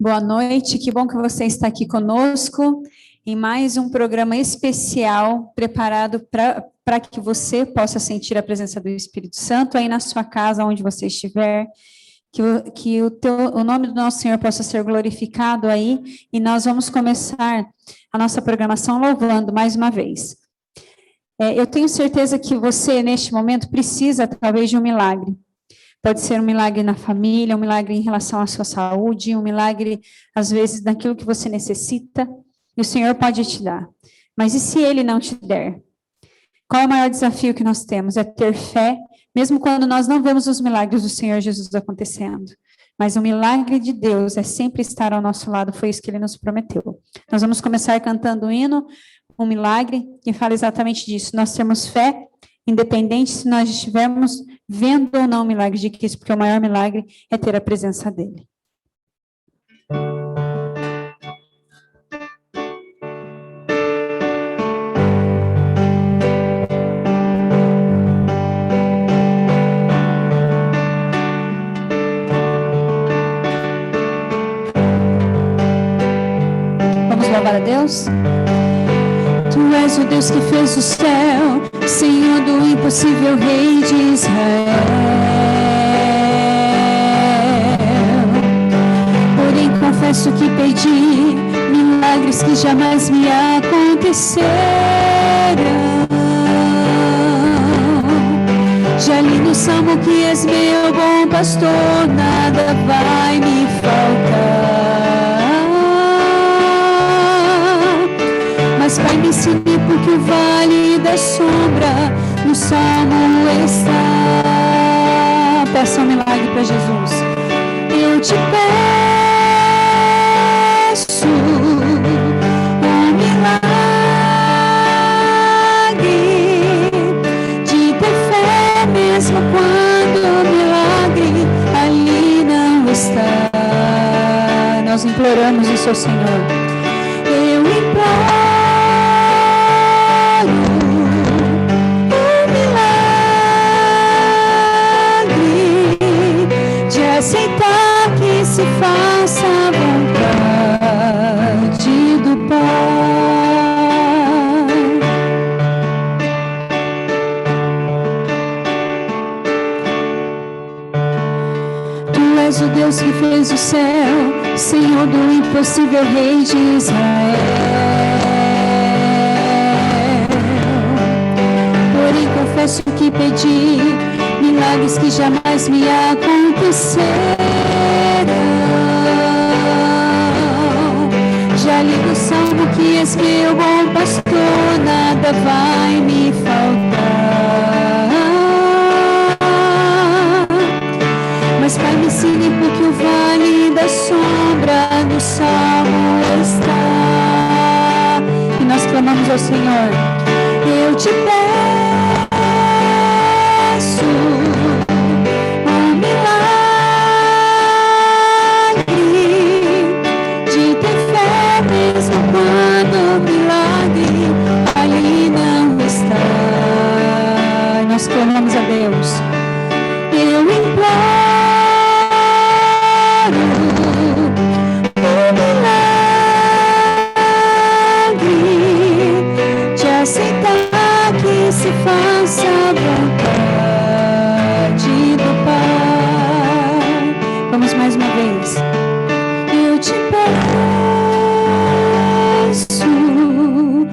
Boa noite, que bom que você está aqui conosco em mais um programa especial preparado para que você possa sentir a presença do Espírito Santo aí na sua casa, onde você estiver, que o nome do nosso Senhor possa ser glorificado aí, e nós vamos começar a nossa programação louvando mais uma vez. Eu tenho certeza que você, neste momento, precisa talvez de um milagre. Pode ser um milagre na família, um milagre em relação à sua saúde, um milagre, às vezes, daquilo que você necessita, e o Senhor pode te dar. Mas e se Ele não te der? Qual é o maior desafio que nós temos? É ter fé, mesmo quando nós não vemos os milagres do Senhor Jesus acontecendo. Mas o milagre de Deus é sempre estar ao nosso lado, foi isso que Ele nos prometeu. Nós vamos começar cantando o hino, um milagre, que fala exatamente disso. Nós temos fé, independente se nós estivermos vendo ou não o milagre de Cristo, porque o maior milagre é ter a presença dele. Vamos louvar a Deus? Tu és o Deus que fez o céu, Senhor do impossível, Rei de Israel. Porém confesso que pedi milagres que jamais me aconteceram. Já li no Salmo que és meu bom pastor, nada vai me faltar. Mas Pai, me ensine porque o vale da sombra no Salmo está. Peça um milagre para Jesus. Eu te peço um milagre de ter fé mesmo quando o milagre ali não está. Nós imploramos isso ao Senhor. Eu imploro aceitar que se faça a vontade do Pai. Tu és o Deus que fez o céu, Senhor do impossível, Rei de Israel. Porém confesso que pedi milagres que jamais me aconteceram. Já li no Salmo que és meu bom pastor, nada vai me faltar. Mas Pai, me ensine porque o vale da sombra no Salmo está. E nós clamamos ao Senhor. Eu te peço um milagre de ter fé mesmo quando o milagre ali não está. Nós clamamos a Deus. Eu imploro um milagre de aceitar que se faça a vontade do Pai. Vamos mais uma vez. Eu te peço um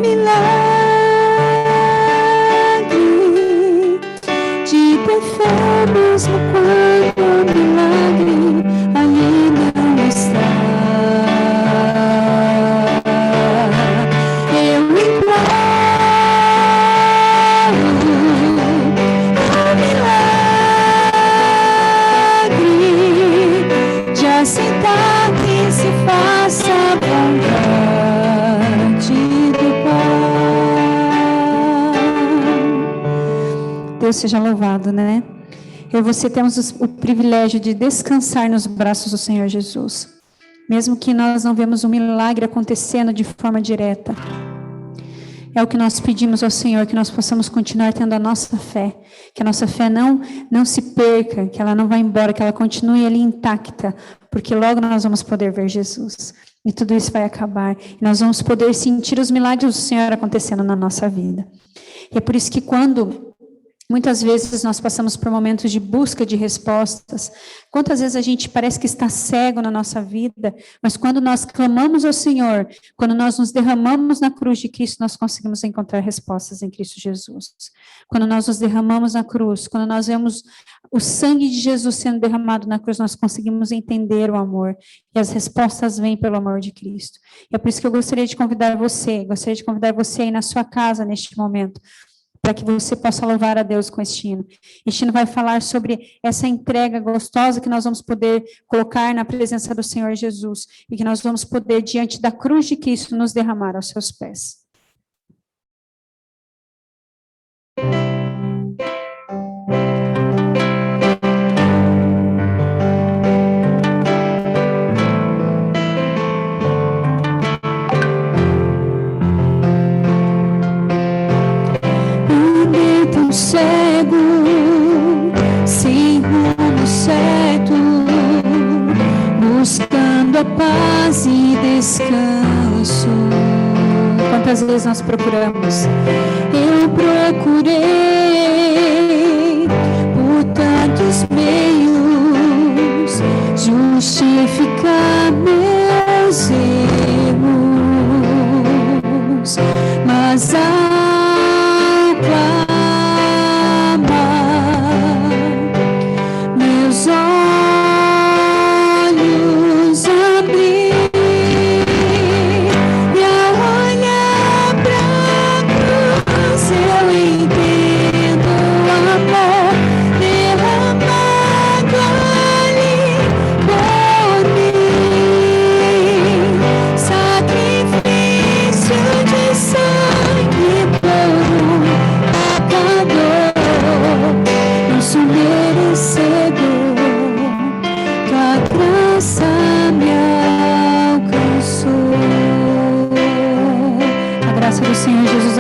milagre de ter fé mesmo quando o milagre ali não está. Eu imploro aceitar que se faça a vontade do Pai. Deus seja louvado, né? Eu e você temos o privilégio de descansar nos braços do Senhor Jesus. Mesmo que nós não vemos um milagre acontecendo de forma direta. É o que nós pedimos ao Senhor, que nós possamos continuar tendo a nossa fé, que a nossa fé não se perca, que ela não vá embora, que ela continue ali intacta, porque logo nós vamos poder ver Jesus. E tudo isso vai acabar. E nós vamos poder sentir os milagres do Senhor acontecendo na nossa vida. E é por isso que muitas vezes nós passamos por momentos de busca de respostas. Quantas vezes a gente parece que está cego na nossa vida, mas quando nós clamamos ao Senhor, quando nós nos derramamos na cruz de Cristo, nós conseguimos encontrar respostas em Cristo Jesus. Quando nós nos derramamos na cruz, quando nós vemos o sangue de Jesus sendo derramado na cruz, nós conseguimos entender o amor. E as respostas vêm pelo amor de Cristo. E é por isso que eu gostaria de convidar você aí na sua casa neste momento, para que você possa louvar a Deus com este hino. Este hino vai falar sobre essa entrega gostosa que nós vamos poder colocar na presença do Senhor Jesus e que nós vamos poder, diante da cruz de Cristo, nos derramar aos seus pés. Cego, sem rumo certo, buscando a paz e descanso. Quantas vezes nós procuramos? Eu procurei por tantos meios justificar meus erros, mas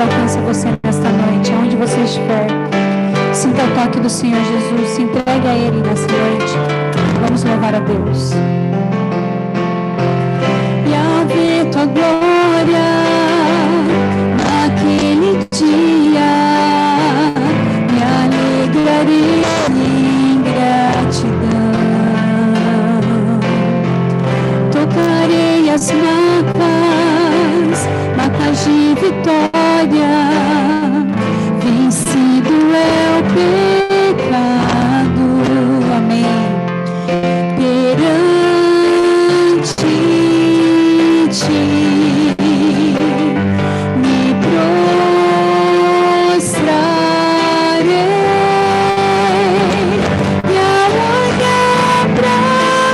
alcança você nesta noite, aonde você estiver. Sinta o toque do Senhor Jesus, se entregue a Ele nessa noite. Vamos louvar a Deus. E ao ver tua glória naquele dia, me alegrarei em gratidão. Tocarei as marcas de vitória, vencido é o pecado, amém, perante ti, me prostrarei, e ao olhar pra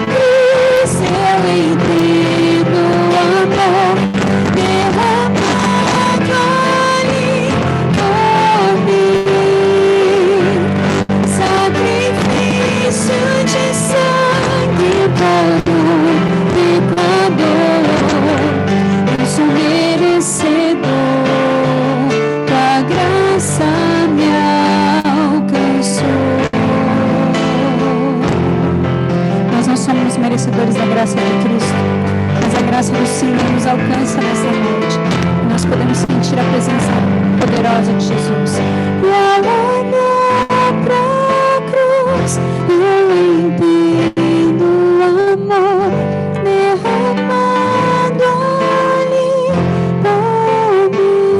cruz eu entendo o amor derramado ali por mim, sacrifício de sangue por um pecador. Eu sou merecedor, tua graça me alcançou. Nós não somos merecedores da graça de Cristo, mas a graça do Senhor nos alcança nessa noite. E nós podemos sentir a presença poderosa de Jesus. E ao olhar pra cruz, eu entendo o amor derramado ali por mim,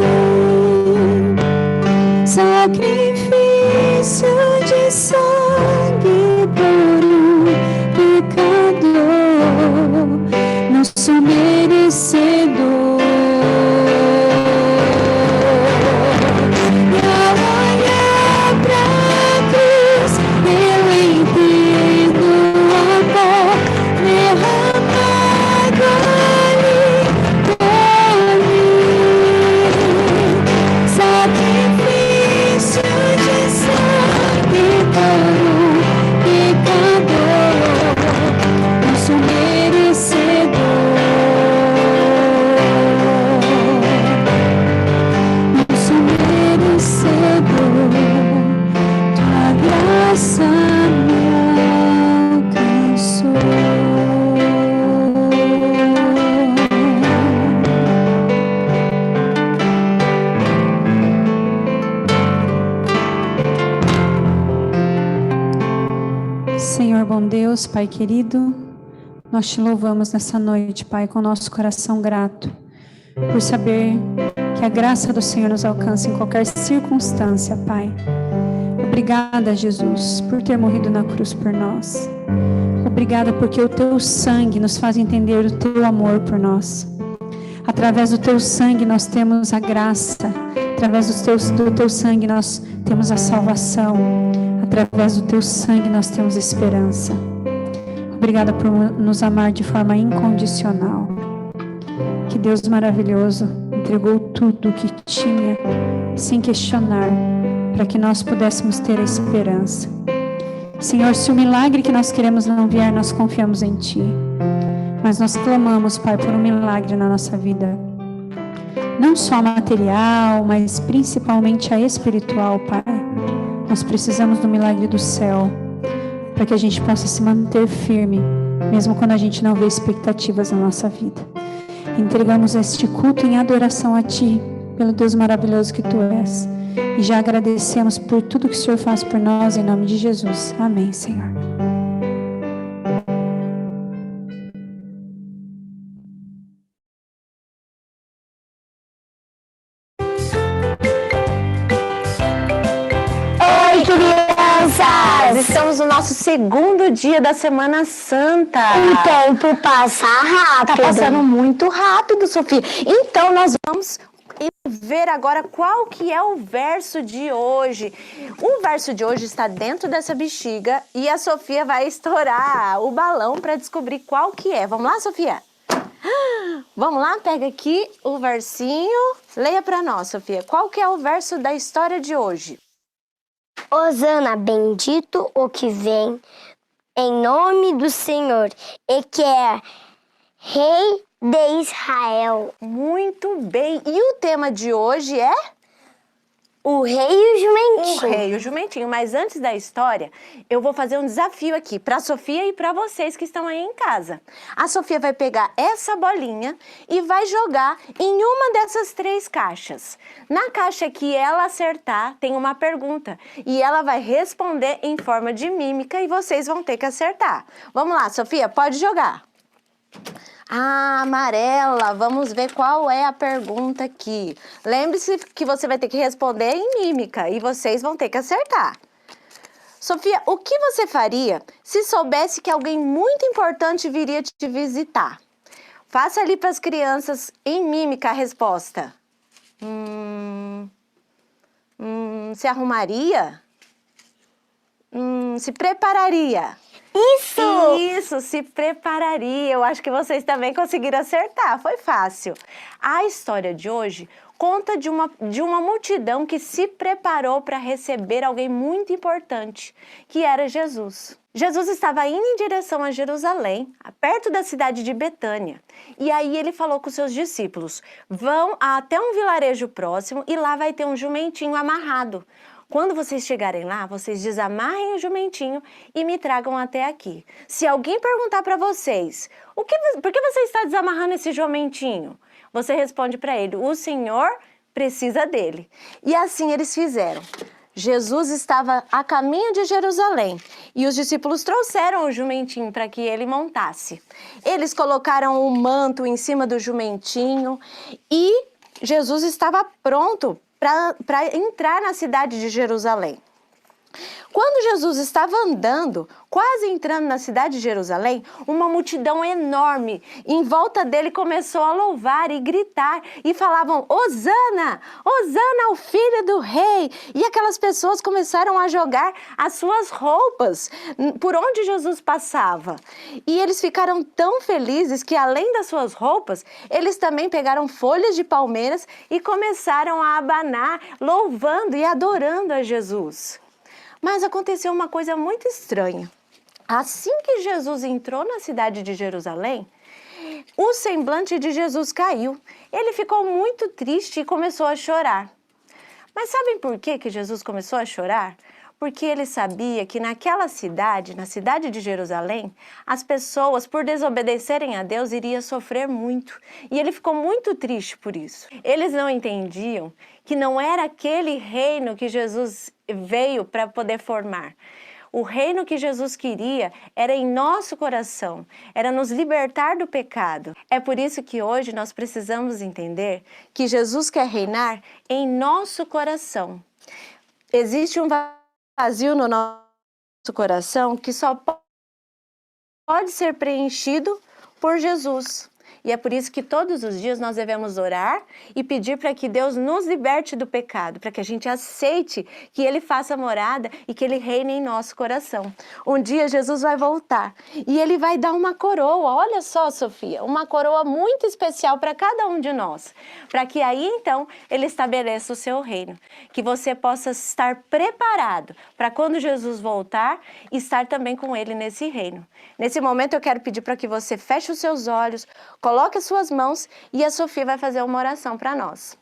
sacrifício de sangue por um pecador. Não sou merecedor. E ao olhar pra cruz, eu entendo o amor derramado ali por mim, sacrifício de sangue por Senhor bom Deus, Pai querido, nós te louvamos nessa noite, Pai, com o nosso coração grato, por saber que a graça do Senhor nos alcança em qualquer circunstância, Pai. Obrigada, Jesus, por ter morrido na cruz por nós. Obrigada porque o teu sangue nos faz entender o teu amor por nós. Através do teu sangue nós temos a graça, através do teu sangue nós temos a salvação, através do teu sangue nós temos esperança. Obrigada por nos amar de forma incondicional. Que Deus maravilhoso entregou tudo o que tinha, sem questionar, para que nós pudéssemos ter a esperança. Senhor, se o milagre que nós queremos não vier, nós confiamos em Ti. Mas nós clamamos, Pai, por um milagre na nossa vida. Não só material, mas principalmente a espiritual, Pai. Nós precisamos do milagre do céu, para que a gente possa se manter firme, mesmo quando a gente não vê expectativas na nossa vida. Entregamos este culto em adoração a Ti, pelo Deus maravilhoso que Tu és. E já agradecemos por tudo que o Senhor faz por nós, em nome de Jesus. Amém, Senhor. Oi, crianças! Estamos no nosso segundo dia da Semana Santa. O tempo passa rápido. Tá passando muito rápido, Sofia. Então, nós vamos ver agora qual que é o verso de hoje. O verso de hoje está dentro dessa bexiga e a Sofia vai estourar o balão para descobrir qual que é. Vamos lá, Sofia? Vamos lá, pega aqui o versinho. Leia para nós, Sofia. Qual que é o verso da história de hoje? Hosana, bendito o que vem em nome do Senhor e que é Rei de Israel. Muito bem. E o tema de hoje é? O Rei e o Jumentinho. O Rei e o Jumentinho. Mas antes da história, eu vou fazer um desafio aqui para a Sofia e para vocês que estão aí em casa. A Sofia vai pegar essa bolinha e vai jogar em uma dessas 3 caixas. Na caixa que ela acertar, tem uma pergunta. E ela vai responder em forma de mímica e vocês vão ter que acertar. Vamos lá, Sofia, pode jogar. Ah, amarela, vamos ver qual é a pergunta aqui. Lembre-se que você vai ter que responder em mímica e vocês vão ter que acertar. Sofia, o que você faria se soubesse que alguém muito importante viria te visitar? Faça ali para as crianças em mímica a resposta. Se arrumaria? Se prepararia? Isso, se prepararia. Eu acho que vocês também conseguiram acertar, foi fácil. A história de hoje conta de uma multidão que se preparou para receber alguém muito importante, que era Jesus. Jesus estava indo em direção a Jerusalém, perto da cidade de Betânia. E aí ele falou com seus discípulos, vão até um vilarejo próximo e lá vai ter um jumentinho amarrado. Quando vocês chegarem lá, vocês desamarrem o jumentinho e me tragam até aqui. Se alguém perguntar para vocês, por que você está desamarrando esse jumentinho? Você responde para ele, o Senhor precisa dele. E assim eles fizeram. Jesus estava a caminho de Jerusalém e os discípulos trouxeram o jumentinho para que ele montasse. Eles colocaram o manto em cima do jumentinho e Jesus estava pronto para entrar na cidade de Jerusalém. Quando Jesus estava andando, quase entrando na cidade de Jerusalém, uma multidão enorme em volta dele começou a louvar e gritar e falavam, Hosana, Hosana ao filho do rei. E aquelas pessoas começaram a jogar as suas roupas por onde Jesus passava. E eles ficaram tão felizes que além das suas roupas, eles também pegaram folhas de palmeiras e começaram a abanar, louvando e adorando a Jesus. Mas aconteceu uma coisa muito estranha. Assim que Jesus entrou na cidade de Jerusalém, o semblante de Jesus caiu. Ele ficou muito triste e começou a chorar. Mas sabem por que Jesus começou a chorar? Porque ele sabia que naquela cidade, na cidade de Jerusalém, as pessoas, por desobedecerem a Deus, iriam sofrer muito. E ele ficou muito triste por isso. Eles não entendiam que não era aquele reino que Jesus veio para poder formar. O reino que Jesus queria era em nosso coração, era nos libertar do pecado. É por isso que hoje nós precisamos entender que Jesus quer reinar em nosso coração. Existe um vazio no nosso coração que só pode ser preenchido por Jesus. E é por isso que todos os dias nós devemos orar e pedir para que Deus nos liberte do pecado, para que a gente aceite que Ele faça morada e que Ele reine em nosso coração. Um dia Jesus vai voltar e Ele vai dar uma coroa, olha só, Sofia, uma coroa muito especial para cada um de nós, para que aí então Ele estabeleça o seu reino, que você possa estar preparado para quando Jesus voltar, estar também com Ele nesse reino. Nesse momento eu quero pedir para que você feche os seus olhos, coloque as suas mãos e a Sofia vai fazer uma oração para nós.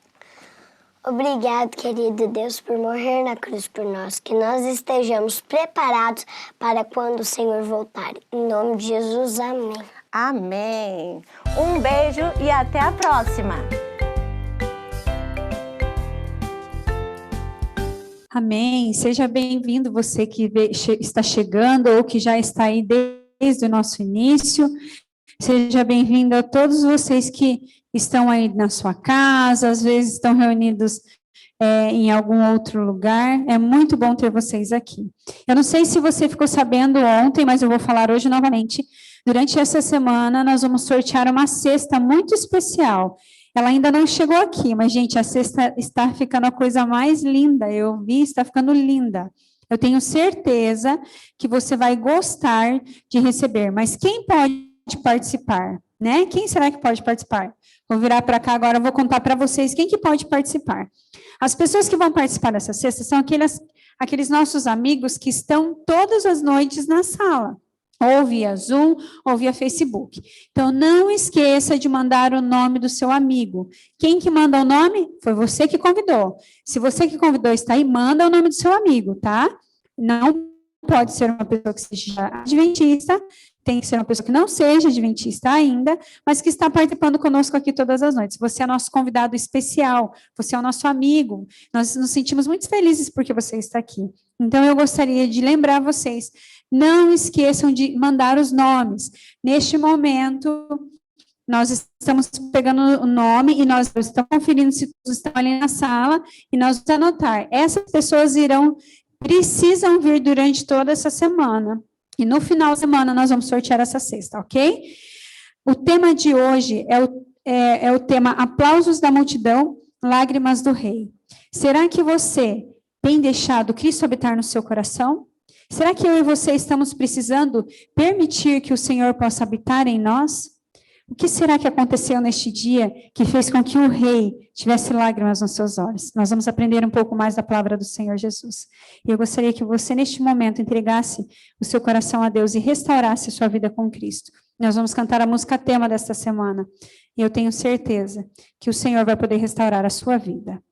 Obrigado, querido Deus, por morrer na cruz por nós, que nós estejamos preparados para quando o Senhor voltar. Em nome de Jesus, amém. Amém. Um beijo e até a próxima. Amém. Seja bem-vindo você que está chegando ou que já está aí desde o nosso início. Seja bem-vindo a todos vocês que estão aí na sua casa, às vezes estão reunidos em algum outro lugar. É muito bom ter vocês aqui. Eu não sei se você ficou sabendo ontem, mas eu vou falar hoje novamente. Durante essa semana, nós vamos sortear uma cesta muito especial. Ela ainda não chegou aqui, mas, gente, a cesta está ficando a coisa mais linda. Eu vi, está ficando linda. Eu tenho certeza que você vai gostar de receber. Mas quem pode participar, né? Quem será que pode participar? Vou virar para cá agora, vou contar para vocês quem que pode participar. As pessoas que vão participar dessa cesta são aqueles nossos amigos que estão todas as noites na sala, ou via Zoom, ou via Facebook. Então, não esqueça de mandar o nome do seu amigo. Quem que manda o nome? Foi você que convidou. Se você que convidou está aí, manda o nome do seu amigo, tá? Não pode ser uma pessoa que seja adventista, tem que ser uma pessoa que não seja adventista ainda, mas que está participando conosco aqui todas as noites. Você é nosso convidado especial, você é o nosso amigo. Nós nos sentimos muito felizes porque você está aqui. Então, eu gostaria de lembrar vocês, não esqueçam de mandar os nomes. Neste momento, nós estamos pegando o nome e nós estamos conferindo se todos estão ali na sala e nós vamos anotar. Essas pessoas precisam vir durante toda essa semana. E no final da semana nós vamos sortear essa cesta, ok? O tema de hoje é o tema Aplausos da Multidão, Lágrimas do Rei. Será que você tem deixado Cristo habitar no seu coração? Será que eu e você estamos precisando permitir que o Senhor possa habitar em nós? O que será que aconteceu neste dia que fez com que o rei tivesse lágrimas nos seus olhos? Nós vamos aprender um pouco mais da palavra do Senhor Jesus. E eu gostaria que você, neste momento, entregasse o seu coração a Deus e restaurasse a sua vida com Cristo. Nós vamos cantar a música tema desta semana. E eu tenho certeza que o Senhor vai poder restaurar a sua vida.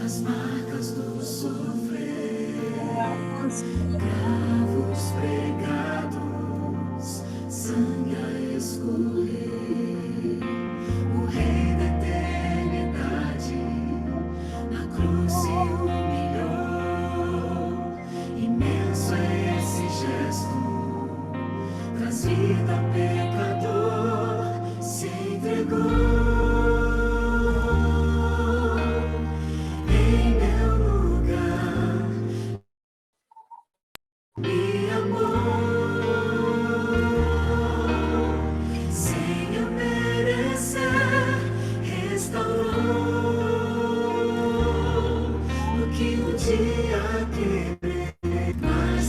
As marcas do sofrer, cravos pregados, sangue a escorrer. O Rei da eternidade na cruz se humilhou. Imenso é esse gesto, traz vida ao pecador, se entregou.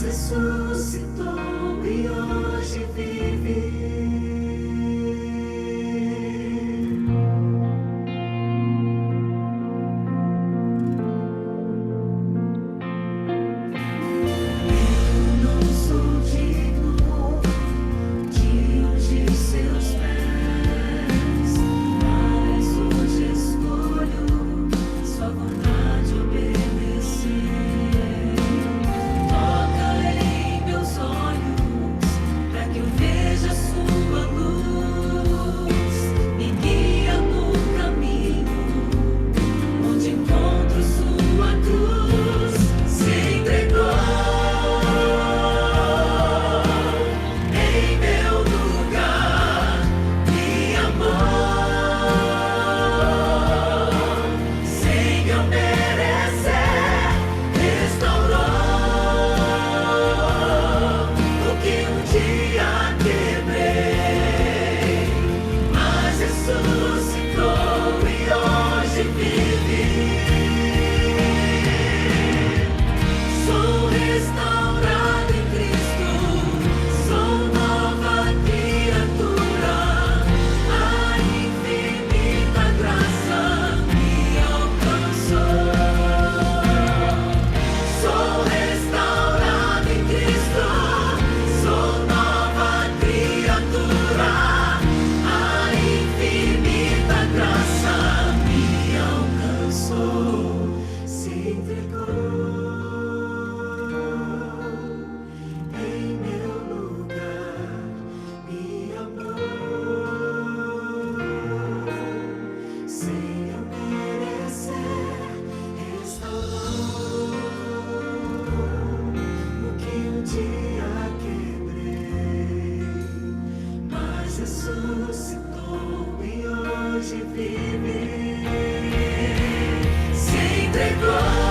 Ressuscitou e hoje vive ressuscitou e hoje vive, se entregou.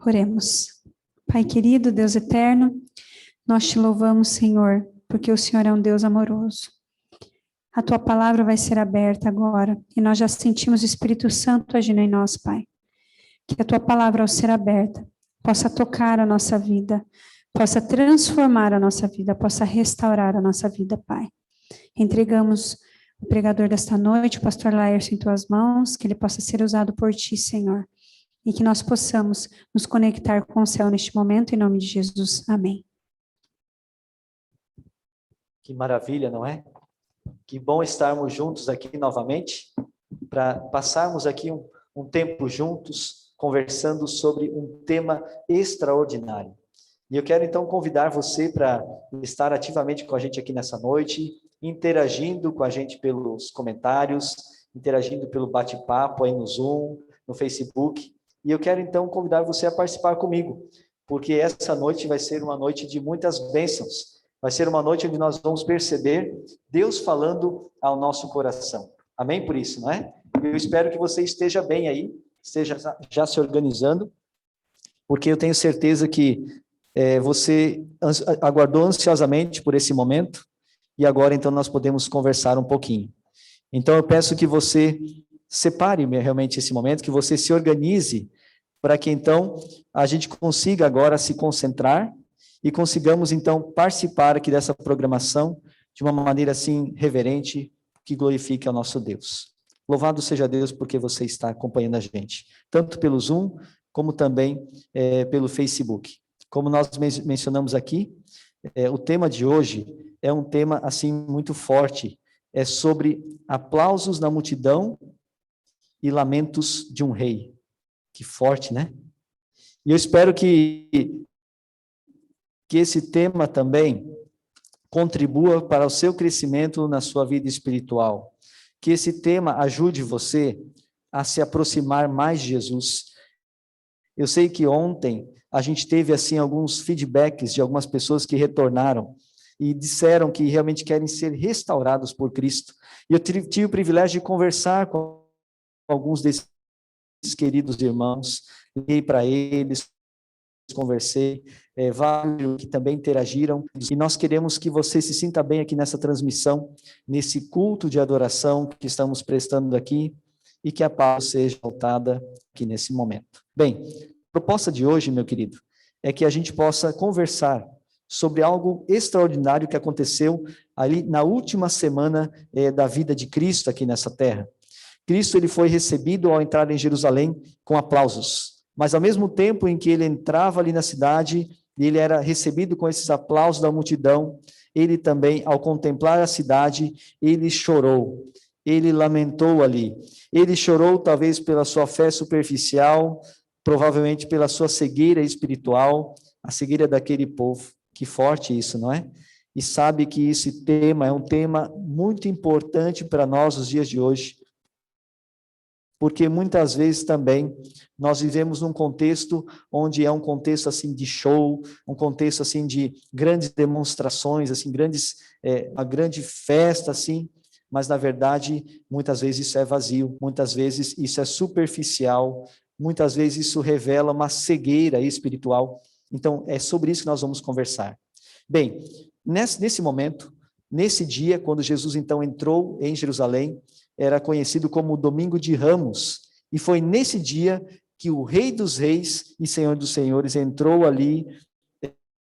Oremos. Pai querido, Deus eterno, nós te louvamos, Senhor, porque o Senhor é um Deus amoroso. A tua palavra vai ser aberta agora, e nós já sentimos o Espírito Santo agindo em nós, Pai. Que a tua palavra, ao ser aberta, possa tocar a nossa vida, possa transformar a nossa vida, possa restaurar a nossa vida, Pai. Entregamos o pregador desta noite, o pastor Laércio, em tuas mãos, que ele possa ser usado por ti, Senhor. E que nós possamos nos conectar com o céu neste momento, em nome de Jesus. Amém. Que maravilha, não é? Que bom estarmos juntos aqui novamente, para passarmos aqui um tempo juntos, conversando sobre um tema extraordinário. E eu quero então convidar você para estar ativamente com a gente aqui nessa noite, interagindo com a gente pelos comentários, interagindo pelo bate-papo aí no Zoom, no Facebook. E eu quero então convidar você a participar comigo, porque essa noite vai ser uma noite de muitas bênçãos. Vai ser uma noite onde nós vamos perceber Deus falando ao nosso coração. Amém por isso, não é? Eu espero que você esteja bem aí, esteja já se organizando, porque eu tenho certeza que você aguardou ansiosamente por esse momento, e agora então nós podemos conversar um pouquinho. Então eu peço que você separe realmente esse momento, que você se organize, para que então a gente consiga agora se concentrar e consigamos então participar aqui dessa programação de uma maneira assim reverente, que glorifique ao nosso Deus. Louvado seja Deus porque você está acompanhando a gente, tanto pelo Zoom, como também pelo Facebook. Como nós mencionamos aqui, o tema de hoje é um tema assim muito forte, é sobre aplausos na multidão e lamentos de um rei. Que forte, né? E eu espero que esse tema também contribua para o seu crescimento na sua vida espiritual. Que esse tema ajude você a se aproximar mais de Jesus. Eu sei que ontem a gente teve assim alguns feedbacks de algumas pessoas que retornaram e disseram que realmente querem ser restaurados por Cristo. E eu tive o privilégio de conversar com alguns desses queridos irmãos, liguei para eles, conversei, vários que também interagiram, e nós queremos que você se sinta bem aqui nessa transmissão, nesse culto de adoração que estamos prestando aqui, e que a paz seja voltada aqui nesse momento. Bem, a proposta de hoje, meu querido, é que a gente possa conversar sobre algo extraordinário que aconteceu ali na última semana da vida de Cristo aqui nessa terra. Cristo ele foi recebido ao entrar em Jerusalém com aplausos, mas ao mesmo tempo em que ele entrava ali na cidade, e ele era recebido com esses aplausos da multidão, ele também, ao contemplar a cidade, ele chorou, ele lamentou ali. Ele chorou talvez pela sua fé superficial, provavelmente pela sua cegueira espiritual, a cegueira daquele povo. Que forte isso, não é? E sabe que esse tema é um tema muito importante para nós nos dias de hoje, porque muitas vezes também nós vivemos num contexto onde é um contexto assim de show, um contexto assim de grandes demonstrações, assim uma grande festa assim, mas na verdade muitas vezes isso é vazio, muitas vezes isso é superficial, muitas vezes isso revela uma cegueira espiritual. Então é sobre isso que nós vamos conversar. Bem, nesse momento, nesse dia, quando Jesus então entrou em Jerusalém, era conhecido como o Domingo de Ramos, e foi nesse dia que o Rei dos Reis e Senhor dos Senhores entrou ali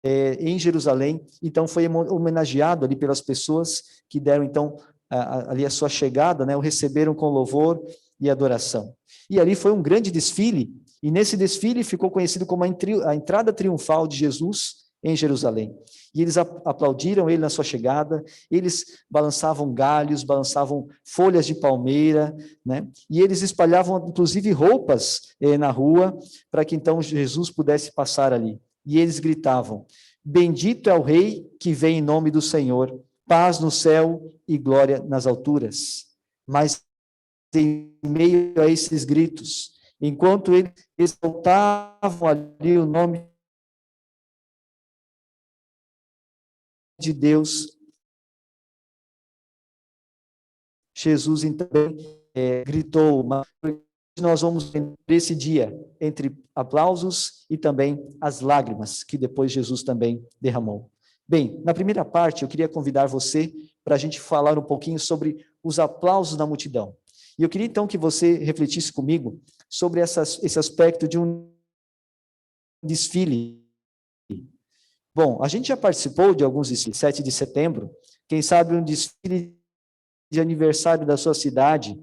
em Jerusalém, então foi homenageado ali pelas pessoas que deram então ali a sua chegada, né, o receberam com louvor e adoração. E ali foi um grande desfile, e nesse desfile ficou conhecido como a entrada triunfal de Jesus em Jerusalém. E eles aplaudiram ele na sua chegada, eles balançavam galhos, balançavam folhas de palmeira, né? E eles espalhavam, inclusive, roupas na rua, para que então Jesus pudesse passar ali. E eles gritavam: bendito é o Rei que vem em nome do Senhor, paz no céu e glória nas alturas. Mas em meio a esses gritos, enquanto eles exaltavam ali o nome de Deus, Jesus então gritou, mas nós vamos nesse dia entre aplausos e também as lágrimas que depois Jesus também derramou. Bem, na primeira parte eu queria convidar você para a gente falar um pouquinho sobre os aplausos da multidão. E eu queria então que você refletisse comigo sobre esse aspecto de um desfile. Bom, a gente já participou de alguns desfiles, 7 de setembro, quem sabe um desfile de aniversário da sua cidade,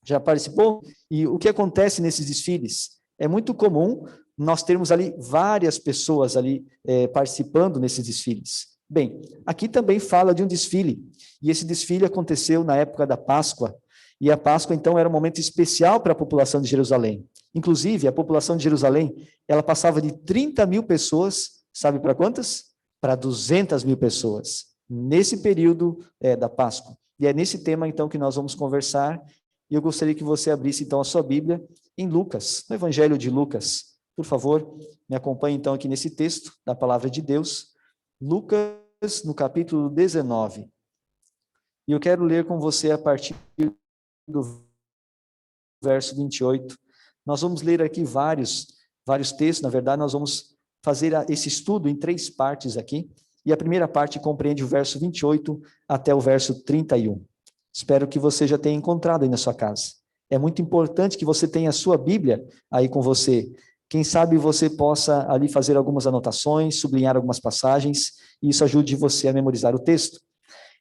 já participou? E o que acontece nesses desfiles? É muito comum nós termos ali várias pessoas ali participando nesses desfiles. Bem, aqui também fala de um desfile, e esse desfile aconteceu na época da Páscoa, e a Páscoa então era um momento especial para a população de Jerusalém. Inclusive, a população de Jerusalém, ela passava de 30 mil pessoas, sabe para quantas? Para 200 mil pessoas, nesse período da Páscoa. E é nesse tema, então, que nós vamos conversar, e eu gostaria que você abrisse, então, a sua Bíblia em Lucas, no Evangelho de Lucas. Por favor, me acompanhe, então, aqui nesse texto da Palavra de Deus, Lucas, no capítulo 19. E eu quero ler com você a partir do verso 28. Nós vamos ler aqui vários textos, na verdade, nós vamos fazer esse estudo em 3 partes aqui, e a primeira parte compreende o verso 28 até o verso 31. Espero que você já tenha encontrado aí na sua casa. É muito importante que você tenha a sua Bíblia aí com você. Quem sabe você possa ali fazer algumas anotações, sublinhar algumas passagens, e isso ajude você a memorizar o texto.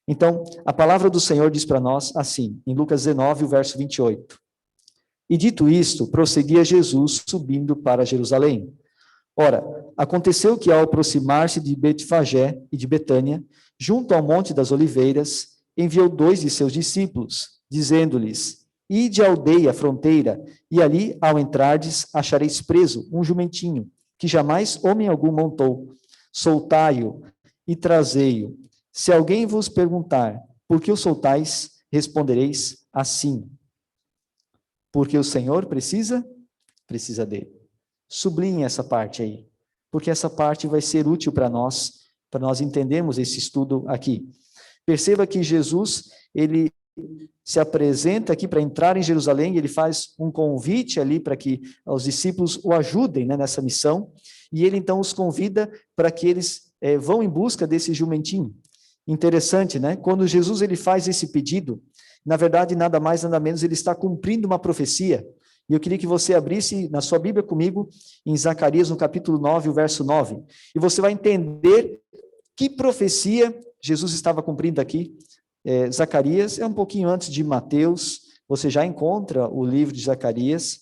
Então, a palavra do Senhor diz para nós assim, em Lucas 19, o verso 28. E dito isto, prosseguia Jesus subindo para Jerusalém. Ora, aconteceu que ao aproximar-se de Betfagé e de Betânia, junto ao Monte das Oliveiras, enviou 2 de seus discípulos, dizendo-lhes: ide à aldeia fronteira, e ali, ao entrardes, achareis preso um jumentinho, que jamais homem algum montou. Soltai-o e trazei-o. Se alguém vos perguntar, por que o soltais, respondereis assim: porque o Senhor precisa dele. Sublinhe essa parte aí, porque essa parte vai ser útil para nós entendermos esse estudo aqui. Perceba que Jesus, ele se apresenta aqui para entrar em Jerusalém, ele faz um convite ali para que os discípulos o ajudem, né, nessa missão, e ele então os convida para que eles vão em busca desse jumentinho. Interessante, né? Quando Jesus ele faz esse pedido, na verdade, nada mais, nada menos, ele está cumprindo uma profecia. E eu queria que você abrisse na sua Bíblia comigo, em Zacarias, no capítulo 9, o verso 9. E você vai entender que profecia Jesus estava cumprindo aqui. Zacarias é um pouquinho antes de Mateus, você já encontra o livro de Zacarias,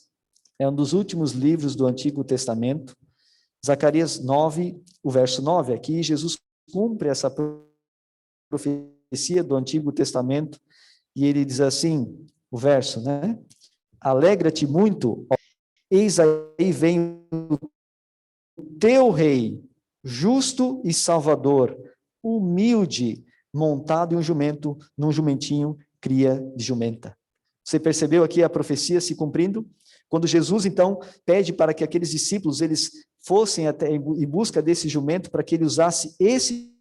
é um dos últimos livros do Antigo Testamento. Zacarias 9, o verso 9, aqui Jesus cumpre essa profecia do Antigo Testamento, e ele diz assim, o verso, né? Alegra-te muito, ó, eis aí vem o teu rei, justo e salvador, humilde, montado em um jumento, num jumentinho, cria de jumenta. Você percebeu aqui a profecia se cumprindo? Quando Jesus, então, pede para que aqueles discípulos, eles fossem até em busca desse jumento, para que ele usasse esse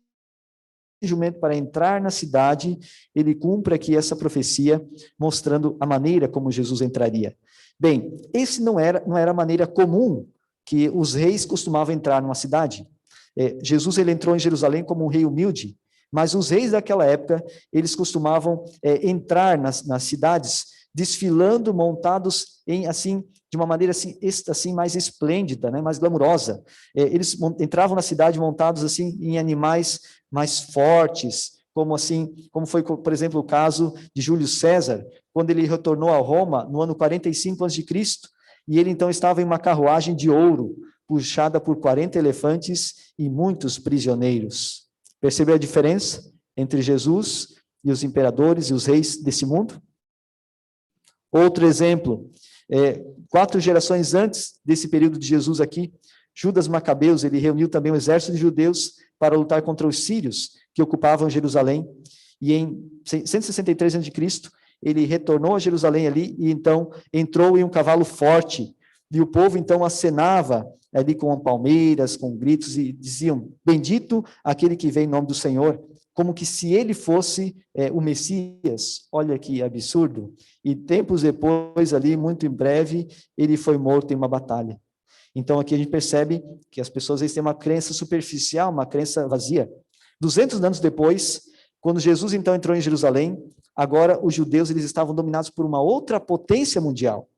jumento para entrar na cidade, ele cumpre aqui essa profecia, mostrando a maneira como Jesus entraria. Bem, esse não era a maneira comum que os reis costumavam entrar numa cidade. Jesus, ele entrou em Jerusalém como um rei humilde, mas os reis daquela época, eles costumavam entrar nas cidades, desfilando, montados em, assim, de uma maneira assim mais esplêndida, né, mais glamurosa. Eles entravam na cidade montados assim em animais mais fortes, como foi, por exemplo, o caso de Júlio César, quando ele retornou a Roma no ano 45 a.C., e ele então estava em uma carruagem de ouro, puxada por 40 elefantes e muitos prisioneiros. Percebeu a diferença entre Jesus e os imperadores e os reis desse mundo? Outro exemplo, 4 gerações antes desse período de Jesus aqui, Judas Macabeus, ele reuniu também um exército de judeus para lutar contra os sírios, que ocupavam Jerusalém, e em 163 a.C., ele retornou a Jerusalém ali, e então entrou em um cavalo forte, e o povo então acenava ali com palmeiras, com gritos, e diziam, bendito aquele que vem em nome do Senhor, como que se ele fosse o Messias. Olha que absurdo. E tempos depois, ali, muito em breve, ele foi morto em uma batalha. Então, aqui a gente percebe que as pessoas têm uma crença superficial, uma crença vazia. 200 anos depois, quando Jesus então entrou em Jerusalém, agora os judeus eles estavam dominados por uma outra potência mundial.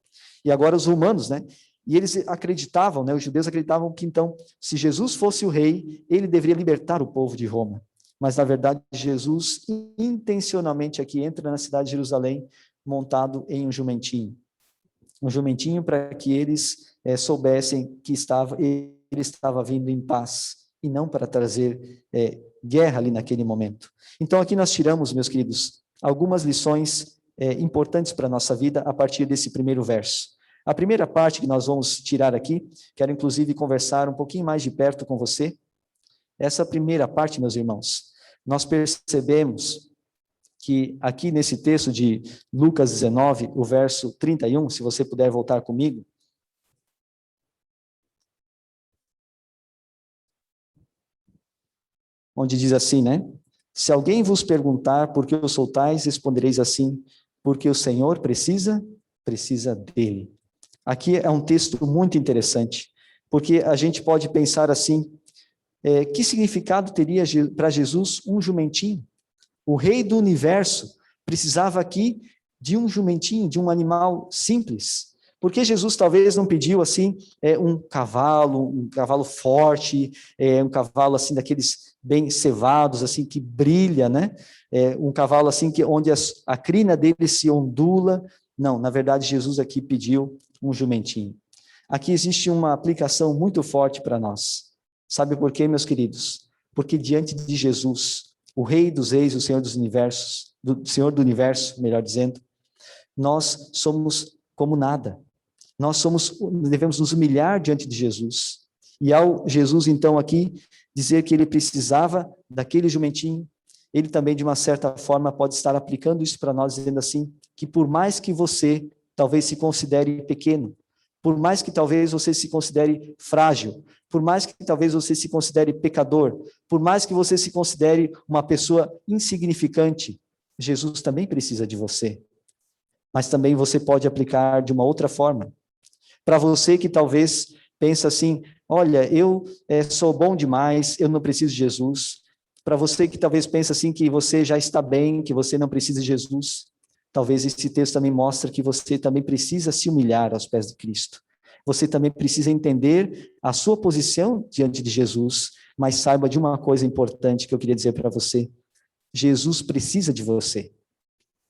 E agora os romanos, né? E eles acreditavam, né? Os judeus acreditavam que então, se Jesus fosse o rei, ele deveria libertar o povo de Roma. Mas, na verdade, Jesus intencionalmente aqui entra na cidade de Jerusalém montado em um jumentinho. Um jumentinho para que eles soubessem que ele estava vindo em paz e não para trazer guerra ali naquele momento. Então, aqui nós tiramos, meus queridos, algumas lições importantes para a nossa vida a partir desse primeiro verso. A primeira parte que nós vamos tirar aqui, quero inclusive conversar um pouquinho mais de perto com você. Essa primeira parte, meus irmãos, nós percebemos que aqui nesse texto de Lucas 19, o verso 31, se você puder voltar comigo, onde diz assim, né? Se alguém vos perguntar por que os soltais, respondereis assim, porque o Senhor precisa dele. Aqui é um texto muito interessante, porque a gente pode pensar assim, que significado teria para Jesus um jumentinho? O rei do universo precisava aqui de um jumentinho, de um animal simples. Porque Jesus talvez não pediu assim um cavalo forte, um cavalo assim daqueles bem cevados, assim que brilha, né? Um cavalo assim onde a crina dele se ondula. Não, na verdade Jesus aqui pediu um jumentinho. Aqui existe uma aplicação muito forte para nós. Sabe por quê, meus queridos? Porque diante de Jesus, o Rei dos Reis, o Senhor dos Universos, Senhor do Universo, melhor dizendo, nós somos como nada. Devemos nos humilhar diante de Jesus. E ao Jesus, então, aqui, dizer que ele precisava daquele jumentinho, ele também, de uma certa forma, pode estar aplicando isso para nós, dizendo assim, que por mais que você talvez se considere pequeno, por mais que talvez você se considere frágil, por mais que talvez você se considere pecador, por mais que você se considere uma pessoa insignificante, Jesus também precisa de você. Mas também você pode aplicar de uma outra forma. Para você que talvez pensa assim, olha, eu sou bom demais, eu não preciso de Jesus. Para você que talvez pensa assim, que você já está bem, que você não precisa de Jesus. Talvez esse texto também mostre que você também precisa se humilhar aos pés de Cristo. Você também precisa entender a sua posição diante de Jesus, mas saiba de uma coisa importante que eu queria dizer para você. Jesus precisa de você.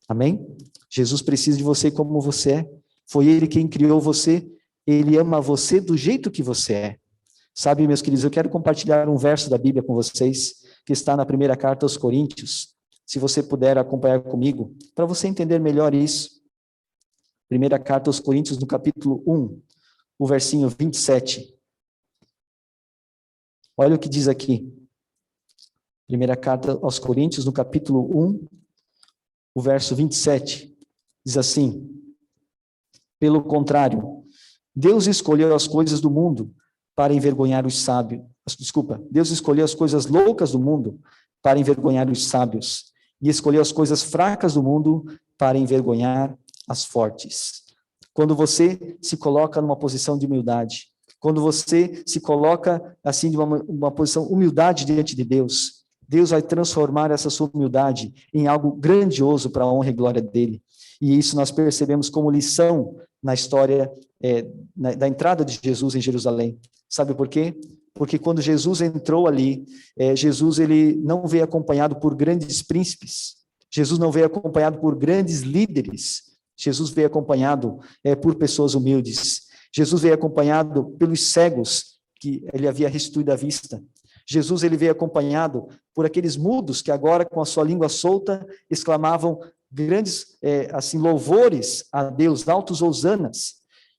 Amém? Jesus precisa de você como você é. Foi Ele quem criou você. Ele ama você do jeito que você é. Sabe, meus queridos, eu quero compartilhar um verso da Bíblia com vocês, que está na primeira carta aos Coríntios. Se você puder acompanhar comigo, para você entender melhor isso. Primeira carta aos Coríntios, no capítulo 1, o versinho 27. Olha o que diz aqui. Primeira carta aos Coríntios, no capítulo 1, o verso 27. Diz assim: pelo contrário, Deus escolheu as coisas do mundo para envergonhar os sábios. Deus escolheu as coisas loucas do mundo para envergonhar os sábios. E escolheu as coisas fracas do mundo para envergonhar as fortes. Quando você se coloca numa posição de humildade, quando você se coloca assim de uma posição de humildade diante de Deus, Deus vai transformar essa sua humildade em algo grandioso para a honra e glória dele. E isso nós percebemos como lição na história da entrada de Jesus em Jerusalém. Sabe por quê? Porque quando Jesus entrou ali, Jesus ele não veio acompanhado por grandes príncipes, Jesus não veio acompanhado por grandes líderes, Jesus veio acompanhado por pessoas humildes, Jesus veio acompanhado pelos cegos que ele havia restituído a vista, Jesus ele veio acompanhado por aqueles mudos que agora com a sua língua solta exclamavam grandes assim louvores a Deus, altos hosanas.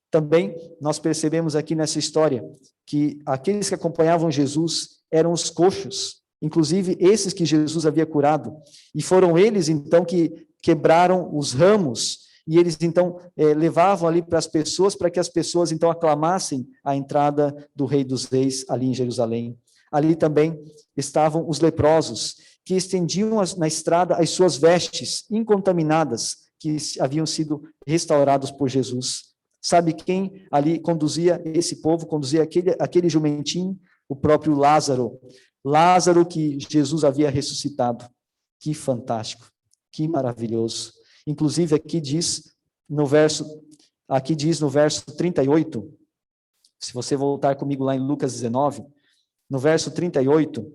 Também nós percebemos aqui nessa história que aqueles que acompanhavam Jesus eram os coxos, inclusive esses que Jesus havia curado, e foram eles então que quebraram os ramos, e eles então levavam ali para as pessoas, para que as pessoas então aclamassem a entrada do Rei dos Reis ali em Jerusalém. Ali também estavam os leprosos, que estendiam na estrada as suas vestes incontaminadas, que haviam sido restaurados por Jesus. Sabe quem ali conduzia esse povo, conduzia aquele jumentinho? O próprio Lázaro. Lázaro que Jesus havia ressuscitado. Que fantástico, que maravilhoso. Inclusive aqui diz no verso 38, se você voltar comigo lá em Lucas 19, no verso 38,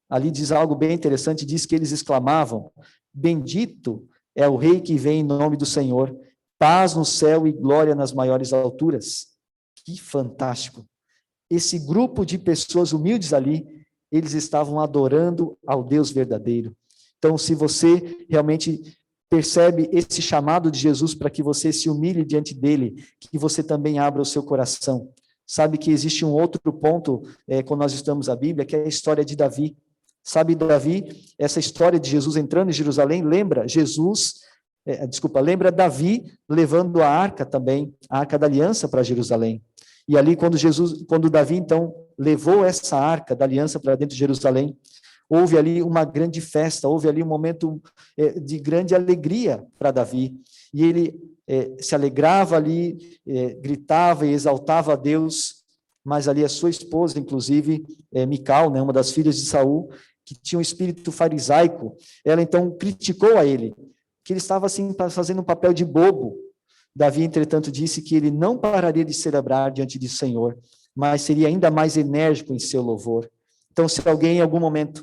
ali diz algo bem interessante, diz que eles exclamavam: bendito é o rei que vem em nome do Senhor, paz no céu e glória nas maiores alturas. Que fantástico! Esse grupo de pessoas humildes ali, eles estavam adorando ao Deus verdadeiro. Então, se você realmente percebe esse chamado de Jesus para que você se humilhe diante dele, que você também abra o seu coração. Sabe que existe um outro ponto, quando nós estudamos a Bíblia, que é a história de Davi. Sabe, Davi, essa história de Jesus entrando em Jerusalém, lembra Davi levando a arca também, a arca da aliança para Jerusalém. E ali quando Davi então levou essa arca da aliança para dentro de Jerusalém, houve ali uma grande festa, houve ali um momento de grande alegria para Davi. E ele se alegrava ali, gritava e exaltava a Deus, mas ali a sua esposa, inclusive, Mical, né, uma das filhas de Saul, que tinha um espírito farisaico, ela então criticou a ele, que ele estava assim fazendo um papel de bobo. Davi, entretanto, disse que ele não pararia de celebrar diante do Senhor, mas seria ainda mais enérgico em seu louvor. Então, se alguém em algum momento